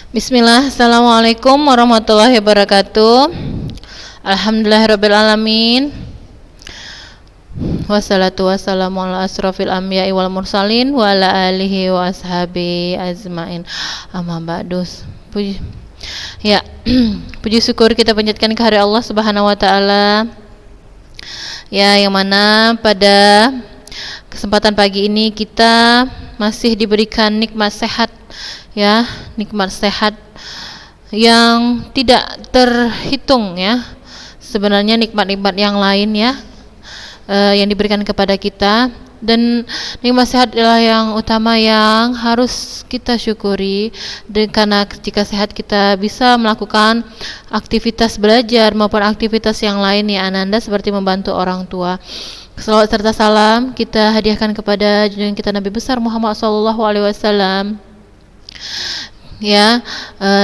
Bismillah, Assalamualaikum warahmatullahi wabarakatuh. Alhamdulillahirabbil alamin. Wassalatu wassalamu ala asrofil anbiya'i wal mursalin wa ala alihi wa ashabi azmain. Amma ba'du. Ya, puji syukur kita panjatkan ke hari Allah Subhanahu wa taala. Ya, yang mana pada kesempatan pagi ini kita masih diberikan nikmat sehat, ya, nikmat sehat yang tidak terhitung, ya. Sebenarnya nikmat-nikmat yang lain, ya, yang diberikan kepada kita, dan nikmat sehat adalah yang utama yang harus kita syukuri. Dan karena jika sehat kita bisa melakukan aktivitas belajar maupun aktivitas yang lain, ya Ananda, seperti membantu orang tua. Salawat serta salam kita hadiahkan kepada junjungan kita Nabi besar Muhammad SAW, ya,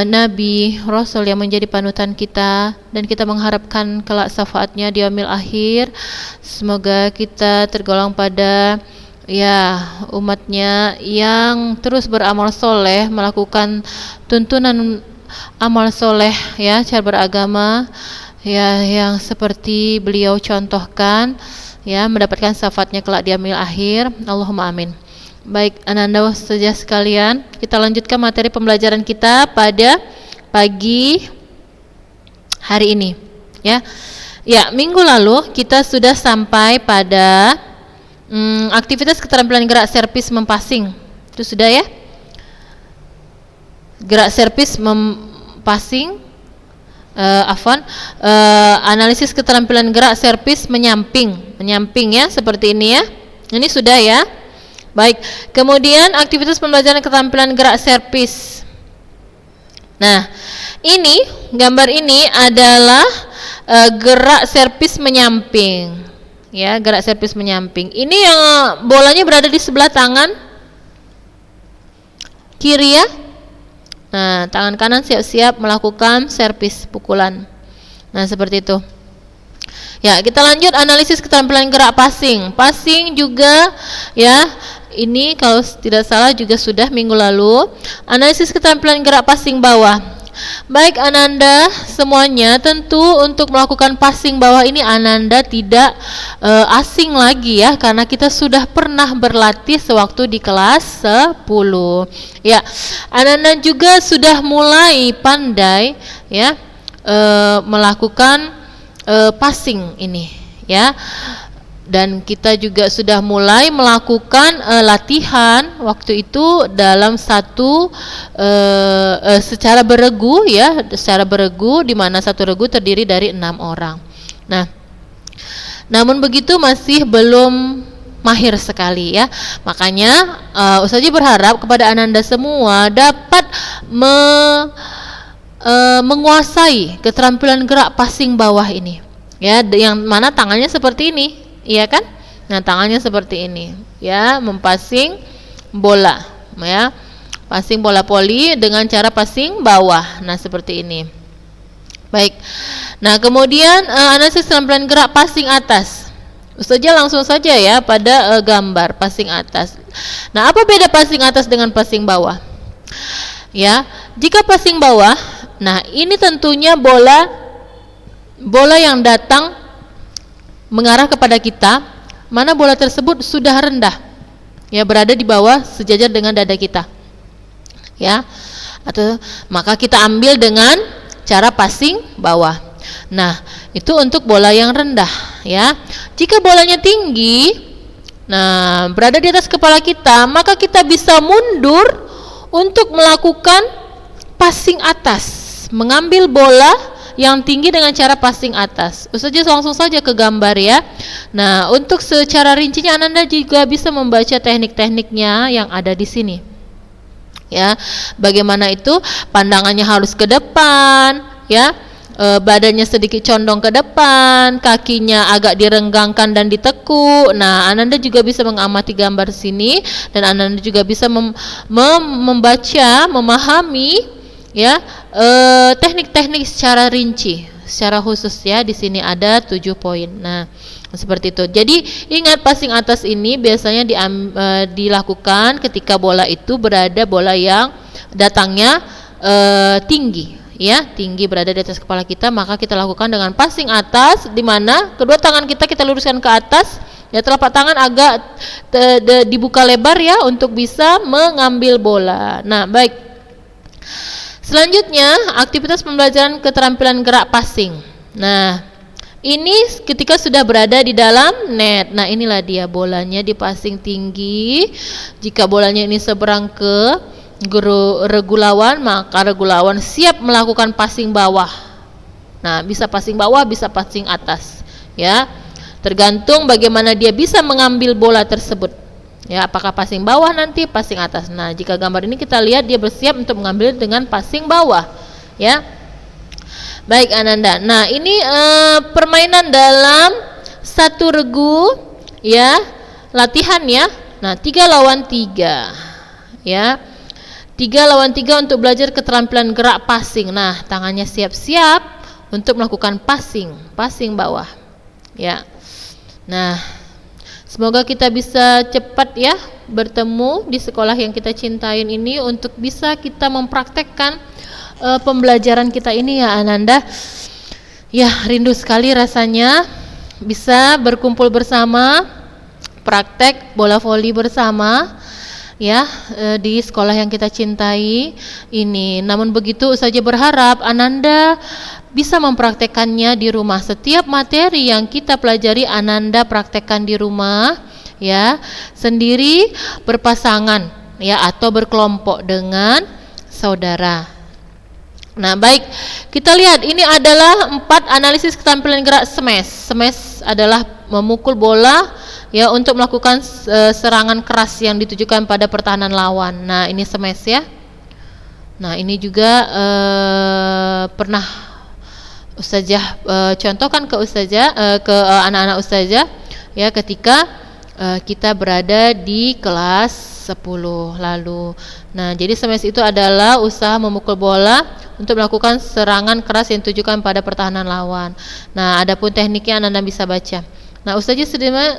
Nabi Rasul yang menjadi panutan kita, dan kita mengharapkan kelak syafaatnya di yaumil akhir. Semoga kita tergolong pada, ya, umatnya yang terus beramal soleh, melakukan tuntunan amal soleh, ya, cara beragama, ya, yang seperti beliau contohkan, ya, mendapatkan syafaatnya kelak di yaumil akhir. Allahumma amin. Baik, Ananda saja sekalian, kita lanjutkan materi pembelajaran kita pada pagi hari ini, ya. Ya, minggu lalu kita sudah sampai pada aktivitas keterampilan gerak servis mempassing. Itu sudah, ya. Gerak servis mempassing, analisis keterampilan gerak servis menyamping, ya, seperti ini, ya. Ini sudah, ya. Baik, kemudian aktivitas pembelajaran keterampilan gerak servis. Nah, ini gambar ini adalah gerak servis menyamping, ya, gerak servis menyamping. Ini yang bolanya berada di sebelah tangan kiri, ya. Nah, tangan kanan siap-siap melakukan servis pukulan. Nah, seperti itu. Ya, kita lanjut analisis keterampilan gerak passing. Passing juga, ya, ini kalau tidak salah juga sudah minggu lalu. Analisis keterampilan gerak passing bawah. Baik Ananda semuanya, tentu untuk melakukan passing bawah ini Ananda tidak asing lagi, ya, karena kita sudah pernah berlatih sewaktu di kelas 10. Ya, Ananda juga sudah mulai pandai, ya, melakukan passing ini, ya. Dan kita juga sudah mulai melakukan latihan waktu itu dalam satu secara beregu, ya, secara beregu, di mana satu regu terdiri dari 6 orang. Nah, namun begitu masih belum mahir sekali, ya. Makanya Ustazah berharap kepada Ananda semua dapat menguasai keterampilan gerak passing bawah ini, ya, yang mana tangannya seperti ini, iya kan? Nah, tangannya seperti ini, ya, mempassing bola, ya, passing bola voli dengan cara passing bawah. Nah, seperti ini. Baik. Nah, kemudian analisis keterampilan gerak passing atas. Ustazah langsung saja, ya, pada gambar passing atas. Nah, apa beda passing atas dengan passing bawah? Ya, jika passing bawah, nah, ini tentunya bola yang datang mengarah kepada kita, mana bola tersebut sudah rendah, ya, berada di bawah sejajar dengan dada kita, ya, atau maka kita ambil dengan cara passing bawah. Nah, itu untuk bola yang rendah, ya. Jika bolanya tinggi, nah, berada di atas kepala kita, maka kita bisa mundur untuk melakukan passing atas, mengambil bola yang tinggi dengan cara passing atas. Ustazah langsung saja ke gambar, ya. Nah, untuk secara rincinya Ananda juga bisa membaca teknik-tekniknya yang ada di sini, ya. Bagaimana itu? Pandangannya harus ke depan, ya, badannya sedikit condong ke depan, kakinya agak direnggangkan dan ditekuk. Nah, Ananda juga bisa mengamati gambar sini, dan Ananda juga bisa membaca, memahami, ya, teknik-teknik secara rinci, secara khusus, ya. Di sini ada 7 poin. Nah, seperti itu. Jadi ingat, passing atas ini biasanya dilakukan ketika bola itu bola yang datangnya tinggi, ya, tinggi berada di atas kepala kita, maka kita lakukan dengan passing atas, di mana kedua tangan kita luruskan ke atas, ya, telapak tangan agak dibuka lebar ya untuk bisa mengambil bola. Nah, baik. Selanjutnya, aktivitas pembelajaran keterampilan gerak passing. Nah, ini ketika sudah berada di dalam net. Nah, inilah dia bolanya dipassing tinggi. Jika bolanya ini seberang ke regu lawan, maka regu lawan siap melakukan passing bawah. Nah, bisa passing bawah, bisa passing atas, ya. Tergantung bagaimana dia bisa mengambil bola tersebut. Ya, apakah passing bawah nanti, passing atas. Nah, jika gambar ini kita lihat dia bersiap untuk mengambil dengan passing bawah, ya. Baik Ananda. Nah, ini permainan dalam satu regu, ya, latihan ya. Nah, 3 lawan 3, ya. 3 lawan 3 untuk belajar keterampilan gerak passing. Nah, tangannya siap-siap untuk melakukan passing bawah, ya. Nah, semoga kita bisa cepat ya bertemu di sekolah yang kita cintain ini untuk bisa kita mempraktekkan pembelajaran kita ini ya Ananda. Ya, rindu sekali rasanya bisa berkumpul bersama, praktek bola voli bersama ya di sekolah yang kita cintai ini. Namun begitu saja berharap Ananda bisa mempraktekkannya di rumah. Setiap materi yang kita pelajari Ananda praktekkan di rumah ya, sendiri, berpasangan ya, atau berkelompok dengan saudara. Nah, baik, kita lihat ini adalah 4 analisis keterampilan gerak smash. Smash adalah memukul bola ya untuk melakukan serangan keras yang ditujukan pada pertahanan lawan. Nah, ini smash ya. Nah, ini juga pernah Ustazah contohkan ke Ustazah ke anak-anak Ustazah ya ketika kita berada di kelas 10 lalu. Nah, jadi smash itu adalah usaha memukul bola untuk melakukan serangan keras yang ditujukan pada pertahanan lawan. Nah, adapun tekniknya Anda bisa baca. Nah, Ustazah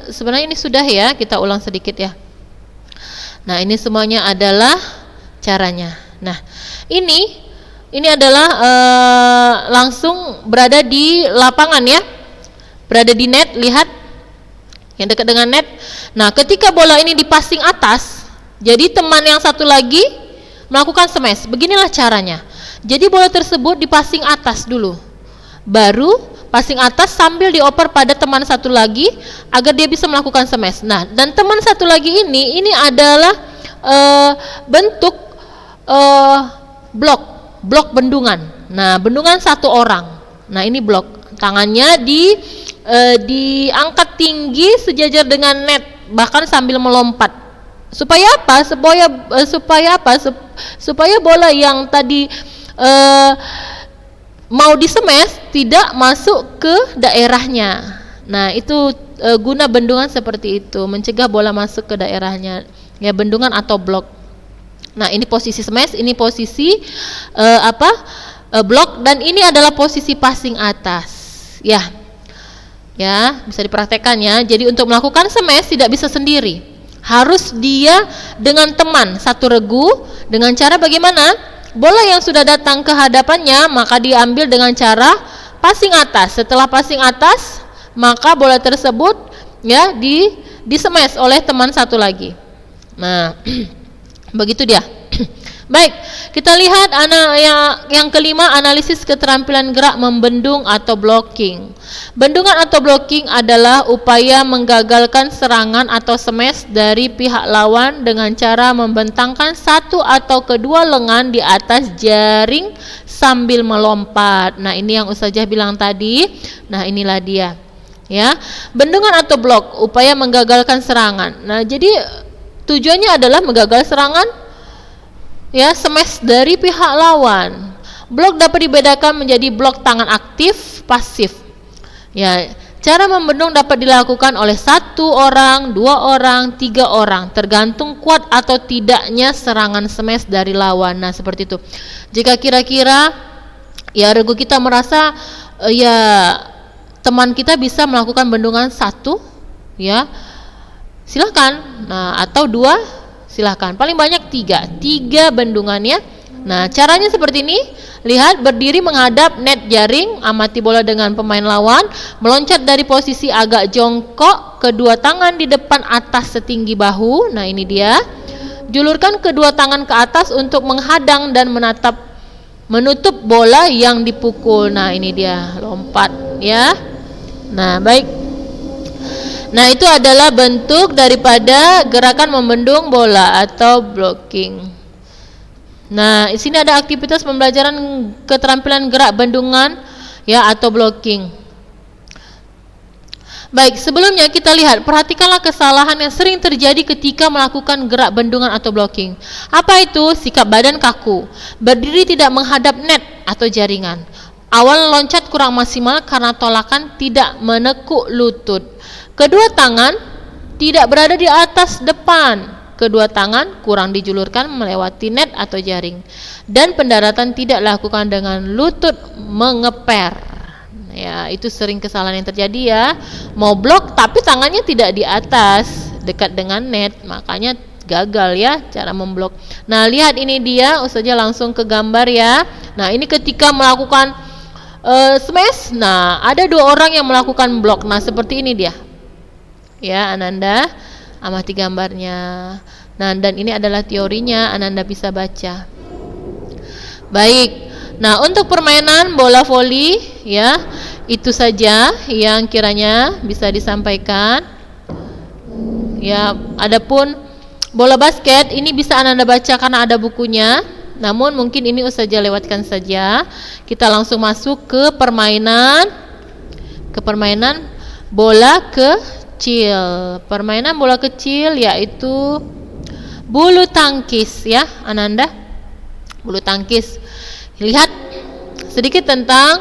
sebenarnya ini sudah ya, kita ulang sedikit ya. Nah, ini semuanya adalah caranya. Nah, ini adalah langsung berada di lapangan ya, berada di net, lihat yang dekat dengan net. Nah, ketika bola ini dipassing atas, jadi teman yang satu lagi melakukan smash. Beginilah caranya. Jadi bola tersebut dipassing atas dulu, baru passing atas sambil dioper pada teman satu lagi agar dia bisa melakukan smash. Nah, dan teman satu lagi ini adalah bentuk blok bendungan. Nah, bendungan satu orang. Nah, ini blok. Tangannya diangkat tinggi sejajar dengan net, bahkan sambil melompat. Supaya apa? Supaya bola yang tadi mau di-smash tidak masuk ke daerahnya. Nah, itu guna bendungan seperti itu, mencegah bola masuk ke daerahnya. Ya, bendungan atau blok. Nah, ini posisi smash, ini posisi blok, dan ini adalah posisi passing atas. Ya, bisa dipraktekkan ya. Jadi untuk melakukan smash tidak bisa sendiri, harus dia dengan teman satu regu. Dengan cara bagaimana? Bola yang sudah datang ke hadapannya maka diambil dengan cara passing atas. Setelah passing atas, maka bola tersebut ya di-smash oleh teman satu lagi. Nah, begitu dia. Baik, kita lihat yang kelima, analisis keterampilan gerak membendung atau blocking. Bendungan atau blocking adalah upaya menggagalkan serangan atau smash dari pihak lawan dengan cara membentangkan satu atau kedua lengan di atas jaring sambil melompat. Nah, ini yang Ustazah bilang tadi. Nah, inilah dia. Ya, bendungan atau block, upaya menggagalkan serangan. Nah, jadi tujuannya adalah menggagal serangan ya, smash dari pihak lawan. Blok dapat dibedakan menjadi blok tangan aktif, pasif. Ya, cara membendung dapat dilakukan oleh 1 orang, 2 orang, 3 orang, tergantung kuat atau tidaknya serangan smash dari lawan. Nah, seperti itu. Jika kira-kira ya regu kita merasa ya teman kita bisa melakukan bendungan 1, ya silakan. Nah, atau 2, silahkan. Paling banyak 3 bendungannya Nah, caranya seperti ini. Lihat, berdiri menghadap net jaring, amati bola dengan pemain lawan, meloncat dari posisi agak jongkok, kedua tangan di depan atas setinggi bahu. Nah, ini dia. Julurkan kedua tangan ke atas untuk menghadang dan menutup bola yang dipukul. Nah, ini dia, lompat ya. Nah, baik. Nah, itu adalah bentuk daripada gerakan membendung bola atau blocking. Nah, di sini ada aktivitas pembelajaran keterampilan gerak bendungan ya atau blocking. Baik, sebelumnya kita lihat, perhatikanlah kesalahan yang sering terjadi ketika melakukan gerak bendungan atau blocking. Apa itu? Sikap badan kaku, berdiri tidak menghadap net atau jaringan. Awal loncat kurang maksimal karena tolakan tidak menekuk lutut. Kedua tangan tidak berada di atas depan. Kedua tangan kurang dijulurkan melewati net atau jaring. Dan pendaratan tidak dilakukan dengan lutut mengeper. Ya, itu sering kesalahan yang terjadi ya. Mau blok tapi tangannya tidak di atas, dekat dengan net, makanya gagal ya cara memblok. Nah, lihat ini dia, Ustazah langsung ke gambar ya. Nah, ini ketika melakukan smash. Nah, ada dua orang yang melakukan blok. Nah, seperti ini dia. Ya, Ananda amati gambarnya. Nah, dan ini adalah teorinya, Ananda bisa baca. Baik. Nah, untuk permainan bola voli ya, itu saja yang kiranya bisa disampaikan. Ya, adapun bola basket ini bisa Ananda baca karena ada bukunya. Namun mungkin ini Ustazah lewatkan saja. Kita langsung masuk ke permainan bola kecil. Permainan bola kecil yaitu bulu tangkis ya, Ananda. Bulu tangkis. Lihat sedikit tentang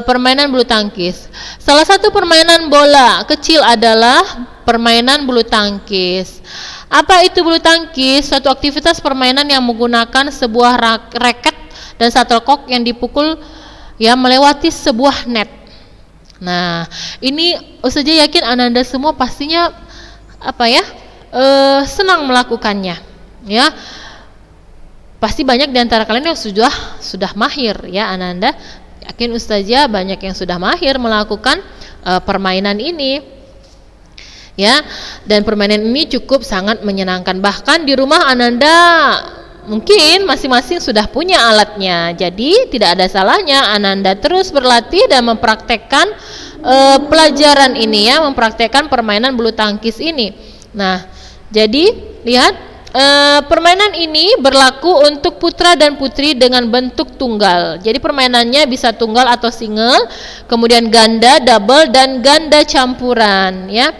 permainan bulu tangkis. Salah satu permainan bola kecil adalah permainan bulu tangkis. Apa itu bulu tangkis? Suatu aktivitas permainan yang menggunakan sebuah raket dan shuttlecock yang dipukul ya melewati sebuah net. Nah, ini Ustazah yakin Ananda semua pastinya senang melakukannya. Ya. Pasti banyak di antara kalian yang sudah mahir ya, Ananda. Yakin Ustazah banyak yang sudah mahir melakukan permainan ini. Ya, dan permainan ini cukup sangat menyenangkan. Bahkan di rumah Ananda mungkin masing-masing sudah punya alatnya. Jadi tidak ada salahnya Ananda terus berlatih dan mempraktekkan pelajaran ini ya, mempraktekkan permainan bulu tangkis ini. Nah, jadi lihat permainan ini berlaku untuk putra dan putri dengan bentuk tunggal. Jadi permainannya bisa tunggal atau single, kemudian ganda, double, dan ganda campuran ya.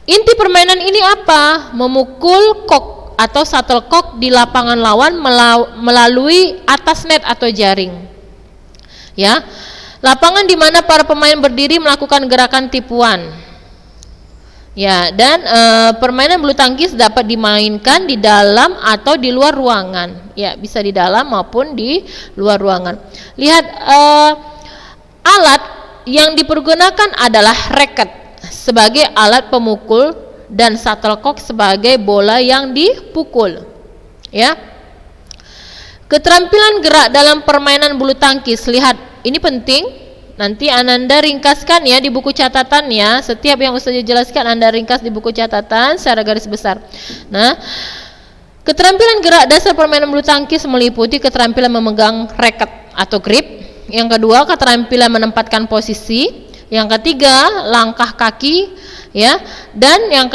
Inti permainan ini apa? Memukul kok atau shuttlecock di lapangan lawan melalui atas net atau jaring. Ya. Lapangan di mana para pemain berdiri melakukan gerakan tipuan. Ya, dan permainan bulu tangkis dapat dimainkan di dalam atau di luar ruangan. Ya, bisa di dalam maupun di luar ruangan. Lihat alat yang dipergunakan adalah raket sebagai alat pemukul dan shuttlecock sebagai bola yang dipukul. Ya. Keterampilan gerak dalam permainan bulu tangkis. Lihat, ini penting. Nanti Ananda ringkaskan ya di buku catatan ya. Setiap yang Ustazah jelaskan Anda ringkas di buku catatan secara garis besar. Nah, keterampilan gerak dasar permainan bulu tangkis meliputi keterampilan memegang raket atau grip. Yang kedua, keterampilan menempatkan posisi. Yang ketiga, langkah kaki ya. Dan yang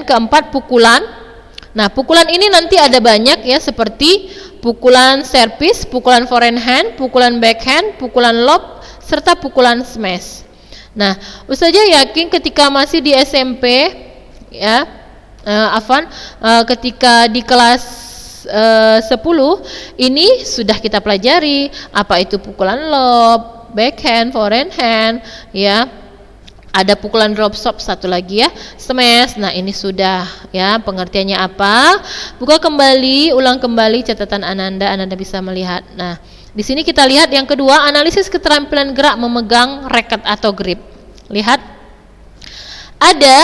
keempat pukulan. Nah, pukulan ini nanti ada banyak ya, seperti pukulan servis, pukulan forehand hand, pukulan backhand, pukulan lob, serta pukulan smash. Nah, Ustazah yakin ketika masih di SMP ya, ketika di kelas 10 ini sudah kita pelajari apa itu pukulan lob, backhand, forehand hand ya. Ada pukulan drop shot satu lagi ya, smash. Nah, ini sudah ya pengertiannya apa. Buka kembali, ulang kembali catatan Ananda bisa melihat. Nah, di sini kita lihat yang kedua, analisis keterampilan gerak memegang raket atau grip. Lihat. Ada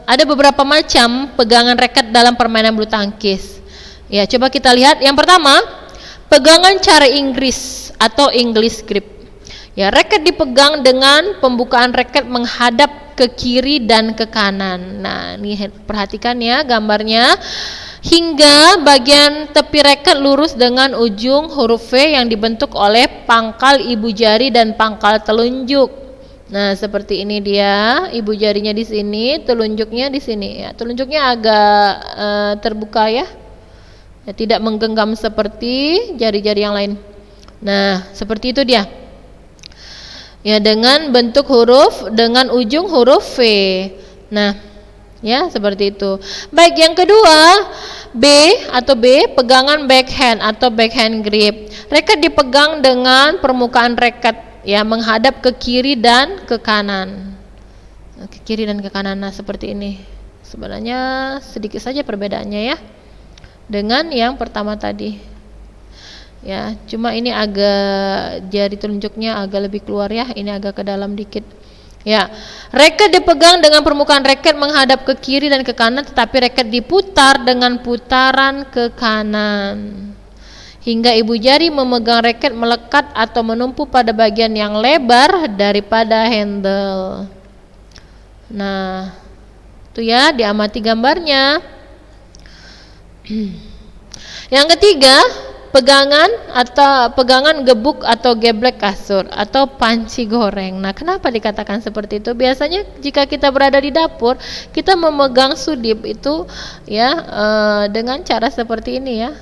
ada beberapa macam pegangan raket dalam permainan bulu tangkis. Ya, coba kita lihat. Yang pertama, pegangan cara Inggris atau English grip. Ya, raket dipegang dengan pembukaan raket menghadap ke kiri dan ke kanan. Nah, ini perhatikan ya gambarnya. Hingga bagian tepi raket lurus dengan ujung huruf V yang dibentuk oleh pangkal ibu jari dan pangkal telunjuk. Nah, seperti ini dia, ibu jarinya di sini, telunjuknya di sini. Ya, telunjuknya agak terbuka ya. Ya, tidak menggenggam seperti jari-jari yang lain. Nah, seperti itu dia. Ya, dengan bentuk huruf dengan ujung huruf V. Nah, ya seperti itu. Baik, yang kedua, B, pegangan backhand atau backhand grip. Raket dipegang dengan permukaan raket ya menghadap ke kiri dan ke kanan. Ke kiri dan ke kanan. Nah, seperti ini. Sebenarnya sedikit saja perbedaannya ya dengan yang pertama tadi. Ya, cuma ini agak jari telunjuknya agak lebih keluar ya, ini agak ke dalam dikit. Ya, raket dipegang dengan permukaan raket menghadap ke kiri dan ke kanan, tetapi raket diputar dengan putaran ke kanan. Hingga ibu jari memegang raket melekat atau menumpu pada bagian yang lebar daripada handle. Nah, itu ya, diamati gambarnya. Yang ketiga, pegangan gebuk atau geblek kasur atau panci goreng. Nah, kenapa dikatakan seperti itu? Biasanya jika kita berada di dapur, kita memegang sudip itu ya dengan cara seperti ini ya.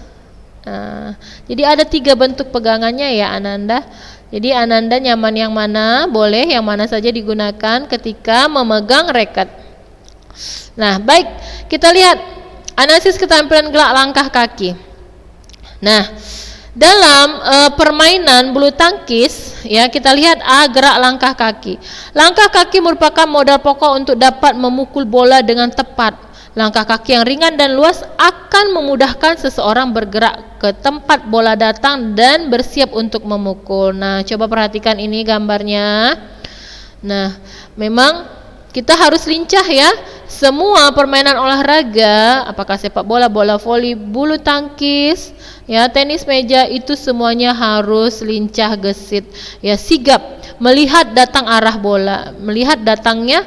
Jadi ada 3 bentuk pegangannya ya Ananda. Jadi Ananda nyaman yang mana, boleh yang mana saja digunakan ketika memegang raket. Nah, baik, kita lihat analisis keterampilan gerak langkah kaki. Nah, dalam permainan bulu tangkis ya, kita lihat gerak langkah kaki. Langkah kaki merupakan modal pokok untuk dapat memukul bola dengan tepat. Langkah kaki yang ringan dan luas akan memudahkan seseorang bergerak ke tempat bola datang dan bersiap untuk memukul. Nah, coba perhatikan ini gambarnya. Nah, memang kita harus lincah ya. Semua permainan olahraga, apakah sepak bola, bola voli, bulu tangkis, ya tenis meja, itu semuanya harus lincah gesit. Ya, sigap melihat datang arah bola, melihat datangnya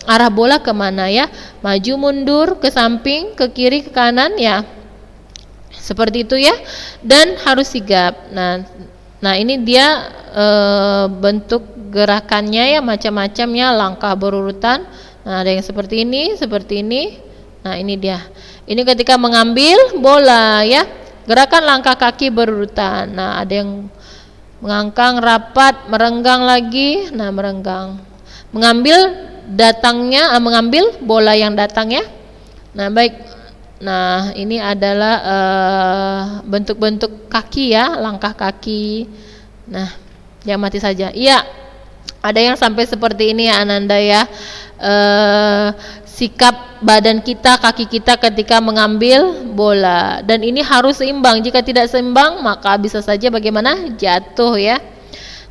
arah bola kemana ya, maju mundur, ke samping, ke kiri, ke kanan ya, seperti itu ya, dan harus sigap. Nah ini dia bentuk gerakannya ya, macam-macamnya, langkah berurutan. Nah, ada yang seperti ini. Nah, ini dia. Ini ketika mengambil bola ya, gerakan langkah kaki berurutan. Nah, ada yang mengangkang rapat, merenggang lagi. Nah, merenggang. Mengambil bola yang datang ya. Nah, baik. Nah, ini adalah bentuk-bentuk kaki ya, langkah kaki. Nah, yang mati saja. Iya. Ada yang sampai seperti ini ya Ananda ya. Sikap badan kita, kaki kita ketika mengambil bola, dan ini harus seimbang. Jika tidak seimbang, maka bisa saja bagaimana? Jatuh ya.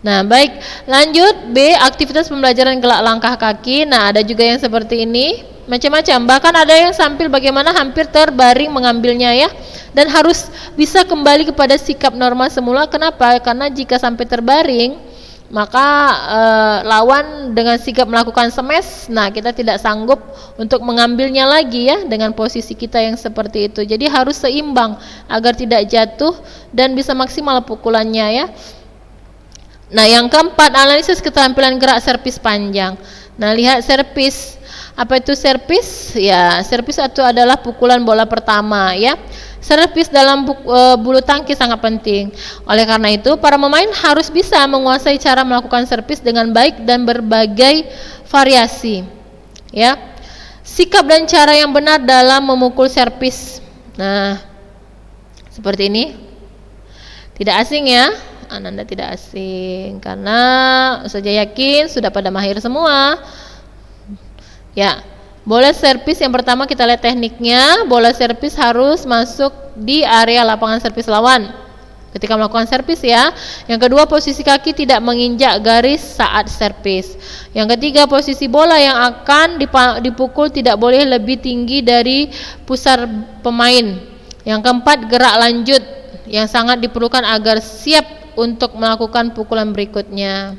Nah, baik, lanjut B, aktivitas pembelajaran gerak langkah kaki. Nah, ada juga yang seperti ini, macam-macam. Bahkan ada yang sambil bagaimana hampir terbaring mengambilnya ya, dan harus bisa kembali kepada sikap normal semula. Kenapa? Karena jika sampai terbaring, maka lawan dengan sigap melakukan smash, nah kita tidak sanggup untuk mengambilnya lagi ya dengan posisi kita yang seperti itu. Jadi harus seimbang agar tidak jatuh dan bisa maksimal pukulannya ya. Nah, yang keempat, analisis keterampilan gerak servis panjang. Nah, lihat servis. Apa itu servis? Ya, servis itu adalah pukulan bola pertama ya. Servis dalam bulu tangkis sangat penting. Oleh karena itu, para pemain harus bisa menguasai cara melakukan servis dengan baik dan berbagai variasi. Ya. Sikap dan cara yang benar dalam memukul servis. Nah, seperti ini. Tidak asing ya. Ananda tidak asing karena saya yakin sudah pada mahir semua. Ya. Bola servis yang pertama kita lihat tekniknya. Bola servis harus masuk di area lapangan servis lawan. ketika melakukan servis ya. Yang kedua, posisi kaki tidak menginjak garis saat servis. Yang ketiga, posisi bola yang akan dipukul tidak boleh lebih tinggi dari pusar pemain. Yang keempat, gerak lanjut yang sangat diperlukan agar siap untuk melakukan pukulan berikutnya.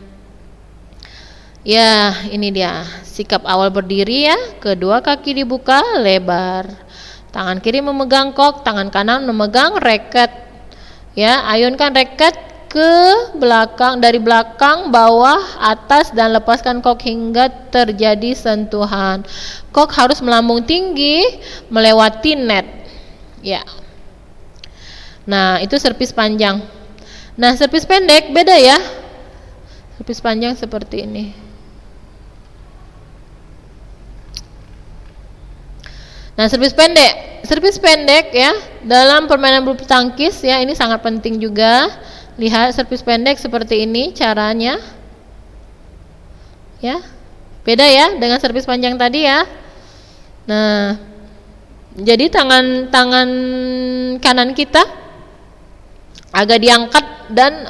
Ya, ini dia sikap awal berdiri ya. Kedua kaki dibuka lebar, tangan kiri memegang kok, tangan kanan memegang raket. Ya, ayunkan raket ke belakang, dari belakang, bawah, atas, dan lepaskan kok hingga terjadi sentuhan. Kok harus melambung tinggi melewati net. Ya. Nah, itu servis panjang. Nah, servis pendek beda ya. Servis panjang seperti ini. Nah, servis pendek ya dalam permainan bulu tangkis ya, ini sangat penting juga. Lihat servis pendek seperti ini caranya. Ya. Beda ya dengan servis panjang tadi ya. Nah, jadi tangan kanan kita agak diangkat dan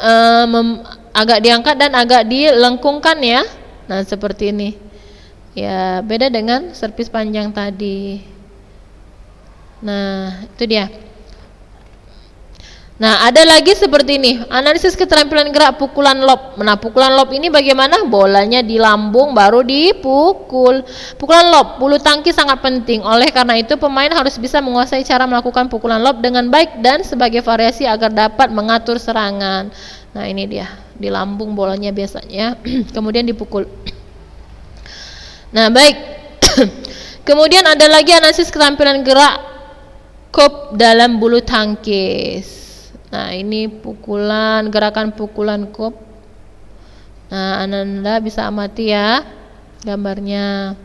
agak dilengkungkan ya. Nah, seperti ini. Ya, beda dengan servis panjang tadi. Nah, itu dia. Nah, ada lagi seperti ini, analisis keterampilan gerak pukulan lob. Nah, pukulan lob ini bagaimana? Bolanya di lambung baru dipukul. Pukulan lob bulu tangkis sangat penting. Oleh karena itu, pemain harus bisa menguasai cara melakukan pukulan lob dengan baik dan sebagai variasi agar dapat mengatur serangan. Nah, ini dia, di lambung bolanya biasanya, kemudian dipukul. Nah, baik. Kemudian ada lagi analisis keterampilan gerak kop dalam bulu tangkis. Nah, ini gerakan pukulan kop. Nah, Ananda bisa amati ya gambarnya.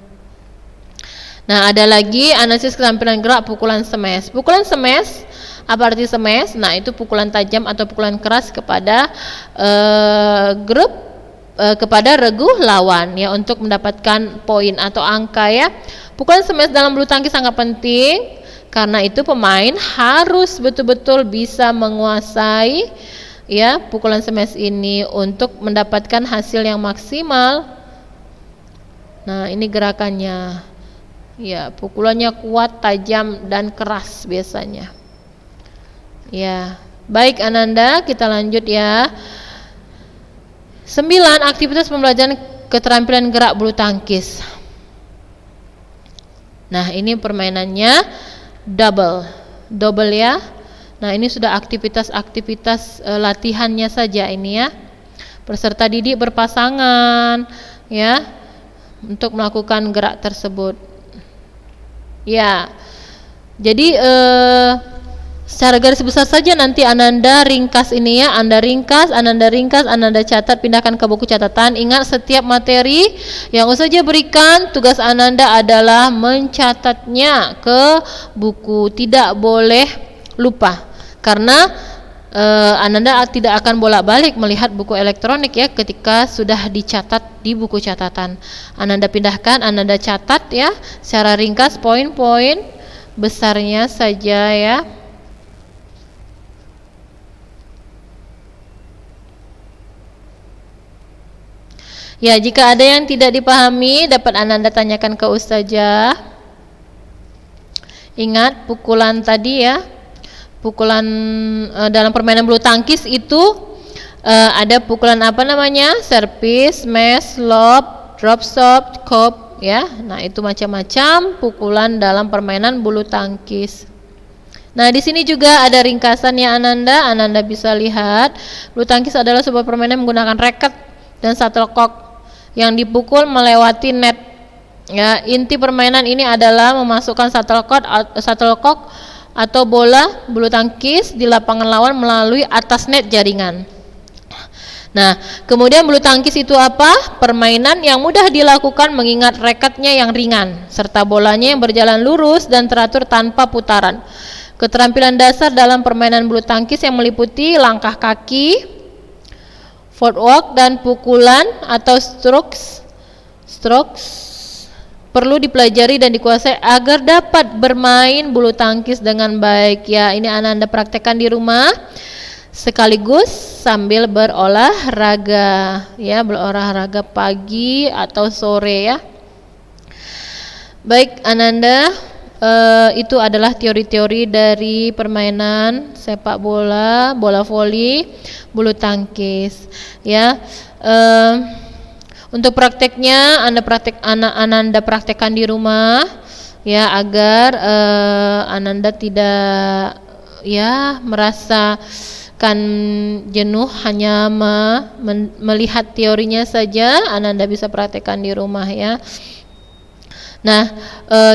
Nah, ada lagi analisis keterampilan gerak pukulan smash. Pukulan smash, apa arti smash? Nah, itu pukulan tajam atau pukulan keras kepada kepada regu lawan ya, untuk mendapatkan poin atau angka ya. Pukulan smash dalam bulu tangkis sangat penting. Karena itu pemain harus betul-betul bisa menguasai ya pukulan smash ini untuk mendapatkan hasil yang maksimal. Nah, ini gerakannya. Ya, pukulannya kuat, tajam, dan keras biasanya. Ya, baik Ananda, kita lanjut ya. 9. Aktivitas pembelajaran keterampilan gerak bulu tangkis. Nah, ini permainannya double ya. Nah, ini sudah aktivitas latihannya saja ini ya. Peserta didik berpasangan ya untuk melakukan gerak tersebut. Ya. Jadi secara garis besar saja nanti Ananda ringkas ini ya. Anda ringkas, Ananda catat, pindahkan ke buku catatan. Ingat, setiap materi yang saja berikan, tugas Ananda adalah mencatatnya ke buku. Tidak boleh lupa. Karena Ananda tidak akan bolak-balik melihat buku elektronik ya ketika sudah dicatat di buku catatan. Ananda pindahkan, Ananda catat ya secara ringkas poin-poin besarnya saja ya. Ya, jika ada yang tidak dipahami dapat Ananda tanyakan ke Ustazah. Ingat pukulan tadi ya. Pukulan dalam permainan bulu tangkis itu ada pukulan apa namanya? Servis, smash, lob, drop shot, kop ya. Nah, itu macam-macam pukulan dalam permainan bulu tangkis. Nah, di sini juga ada ringkasannya Ananda. Ananda bisa lihat, bulu tangkis adalah sebuah permainan menggunakan raket dan shuttlecock yang dipukul melewati net. Ya, inti permainan ini adalah memasukkan shuttlecock atau bola bulu tangkis di lapangan lawan melalui atas net jaringan. Nah, kemudian bulu tangkis itu apa? Permainan yang mudah dilakukan mengingat raketnya yang ringan serta bolanya yang berjalan lurus dan teratur tanpa putaran. Keterampilan dasar dalam permainan bulu tangkis yang meliputi langkah kaki, footwork, dan pukulan atau strokes perlu dipelajari dan dikuasai agar dapat bermain bulu tangkis dengan baik ya. Ini Ananda praktekkan di rumah. sekaligus sambil berolahraga, ya, berolahraga pagi atau sore, ya. Baik Ananda, itu adalah teori-teori dari permainan sepak bola, bola voli, bulu tangkis, ya. Untuk prakteknya Ananda praktekkan di rumah, ya, agar Ananda tidak, ya, merasakan jenuh hanya melihat teorinya saja. Ananda bisa praktekkan di rumah, ya. Nah,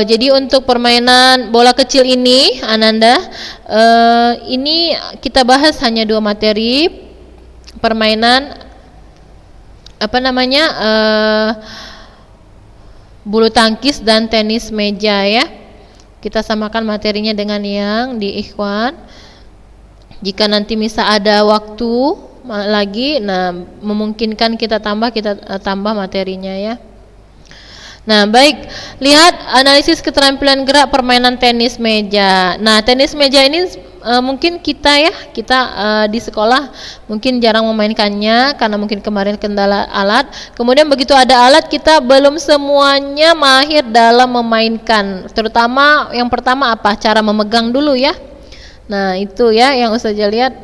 jadi untuk permainan bola kecil ini, Ananda, ini kita bahas hanya 2 materi, permainan bulu tangkis dan tenis meja, ya. Kita samakan materinya dengan yang di Ikhwan. Jika nanti misal ada waktu lagi, nah, memungkinkan kita tambah materinya, ya. Nah, baik, lihat analisis keterampilan gerak permainan tenis meja. Nah, tenis meja ini mungkin kita di sekolah mungkin jarang memainkannya karena mungkin kemarin kendala alat. Kemudian begitu ada alat, kita belum semuanya mahir dalam memainkan. Terutama yang pertama apa? Cara memegang dulu, ya. Nah, itu, ya, yang Ustazah lihat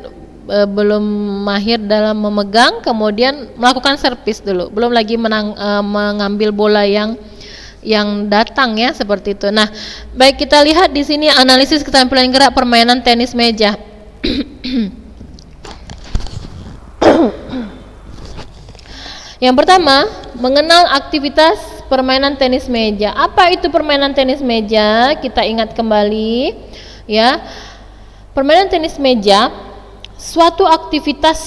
belum mahir dalam memegang, kemudian melakukan servis dulu, belum lagi mengambil bola yang datang, ya, seperti itu. Nah, baik, kita lihat di sini analisis keterampilan gerak permainan tenis meja. Yang pertama, mengenal aktivitas permainan tenis meja. Apa itu permainan tenis meja? Kita ingat kembali, ya. Permainan tenis meja suatu aktivitas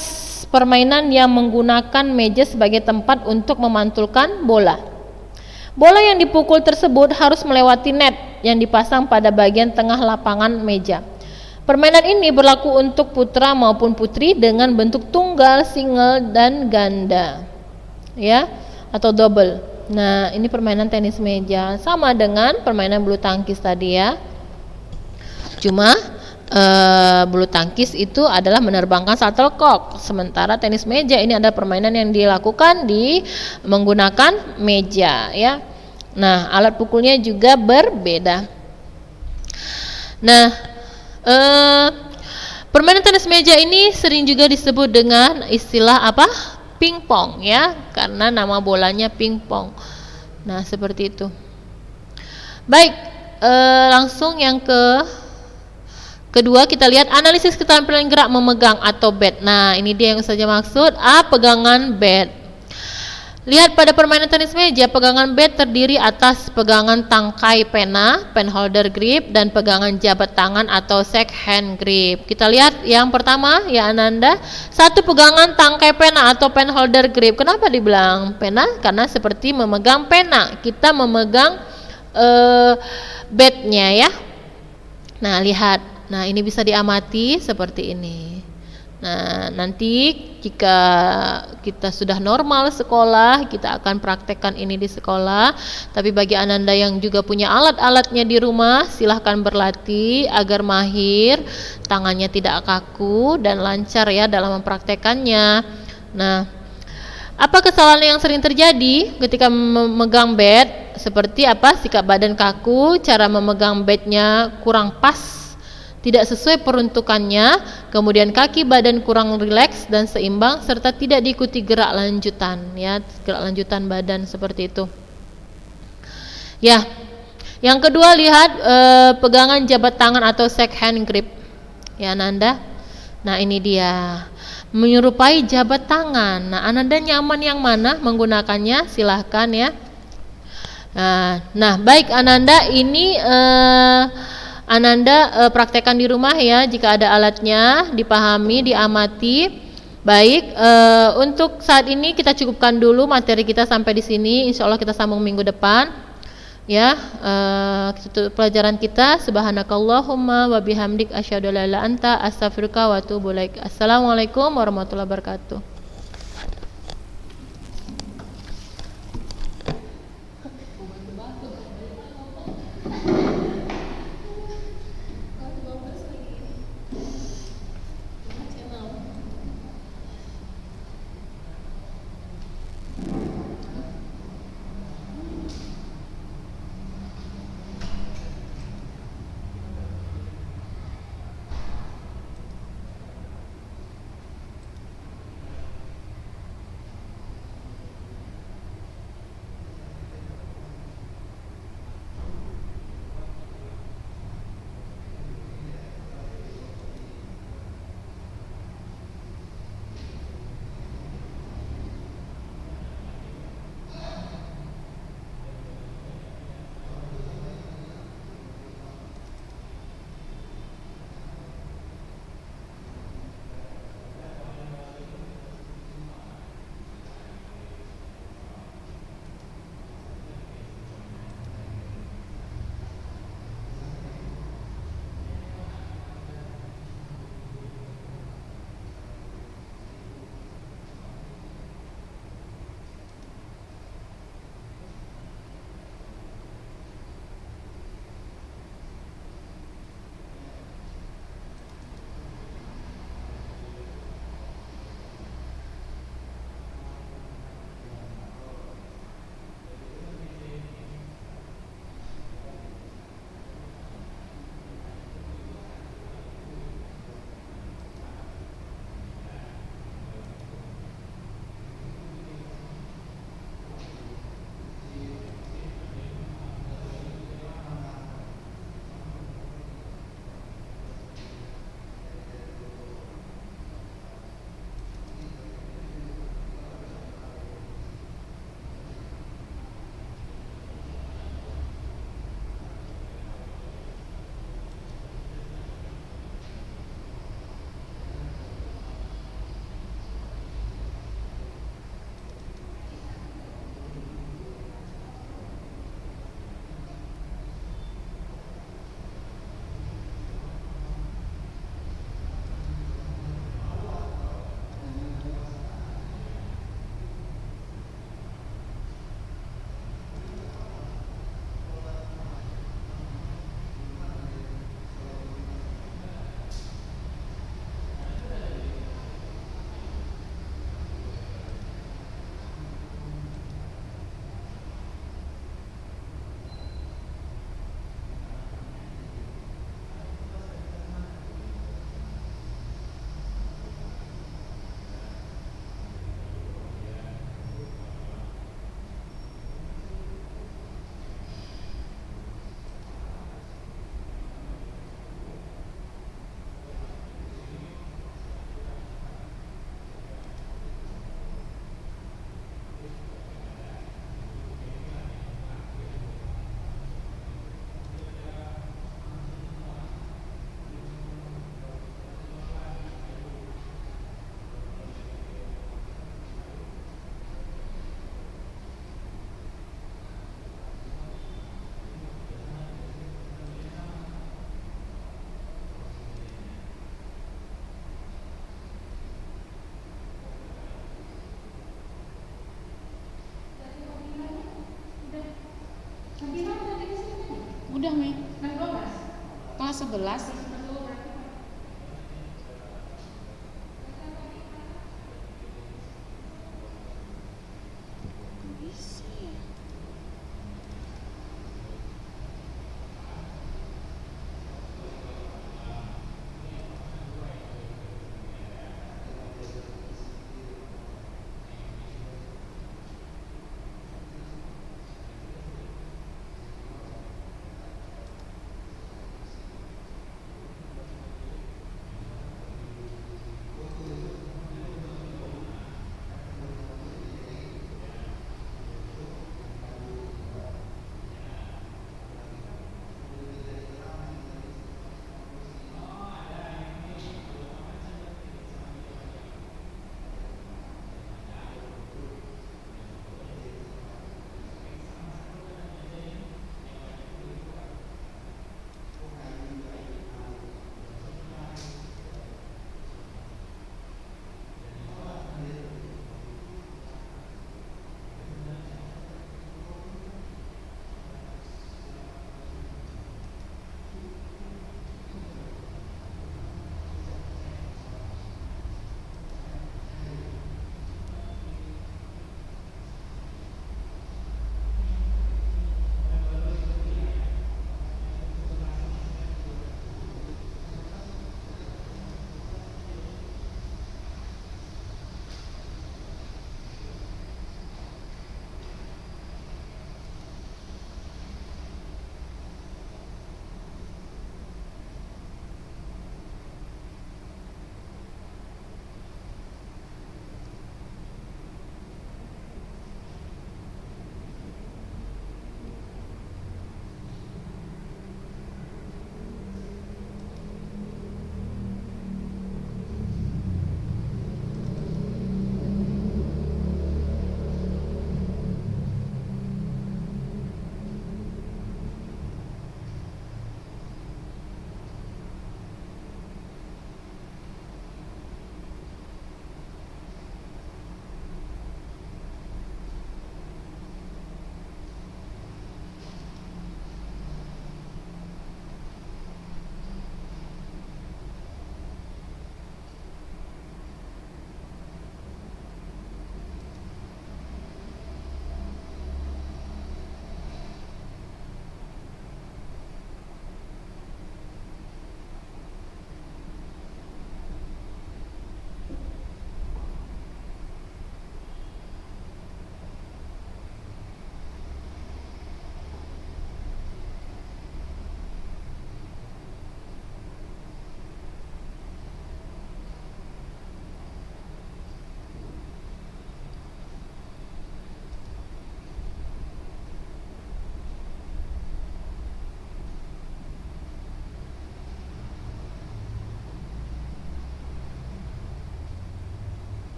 permainan yang menggunakan meja sebagai tempat untuk memantulkan bola. Bola yang dipukul tersebut harus melewati net yang dipasang pada bagian tengah lapangan meja. Permainan ini berlaku untuk putra maupun putri dengan bentuk tunggal, single, dan ganda, ya, atau double. Nah, ini permainan tenis meja, sama dengan permainan bulu tangkis tadi, ya. Cuma bulu tangkis itu adalah menerbangkan shuttlecock, sementara tenis meja ini adalah permainan yang dilakukan menggunakan meja, ya. Nah, alat pukulnya juga berbeda. Nah, permainan tenis meja ini sering juga disebut dengan istilah apa? Pingpong, ya, karena nama bolanya pingpong. Nah, seperti itu. Baik, langsung yang kedua, kita lihat analisis keterampilan gerak memegang atau bat. Nah, ini dia yang saja maksud pegangan bat. Lihat pada permainan tenis meja, pegangan bat terdiri atas pegangan tangkai pena, pen holder grip, dan pegangan jabat tangan atau shake hand grip. Kita lihat yang pertama, ya Ananda, satu pegangan tangkai pena atau pen holder grip. Kenapa dibilang pena? Karena seperti memegang pena, kita memegang batnya, ya. Nah, lihat. Nah, ini bisa diamati seperti ini. Nah, nanti jika kita sudah normal sekolah, kita akan praktekkan ini di sekolah. Tapi bagi Ananda yang juga punya alat-alatnya di rumah, silahkan berlatih agar mahir, tangannya tidak kaku dan lancar, ya, dalam mempraktekannya. Nah, apa kesalahan yang sering terjadi ketika memegang bat? Seperti apa? Sikap badan kaku, cara memegang batnya kurang pas, tidak sesuai peruntukannya, kemudian kaki badan kurang rileks dan seimbang, serta tidak diikuti gerak lanjutan, ya, gerak lanjutan badan seperti itu. Ya, yang kedua, lihat pegangan jabat tangan atau shake hand grip, ya Ananda. Nah, ini dia, menyerupai jabat tangan. Nah, Ananda nyaman yang mana menggunakannya? Silahkan, ya. Nah, baik Ananda, ini Ananda praktekkan di rumah, ya, jika ada alatnya, dipahami, diamati. Baik, untuk saat ini kita cukupkan dulu materi kita sampai di sini. Insya Allah kita sambung minggu depan, ya. Tutup pelajaran kita. Subhanakallahumma wa bihamdik asyhadu an la ilaha illa anta astaghfiruka wa atubu ilaik. Assalamualaikum warahmatullahi wabarakatuh. 11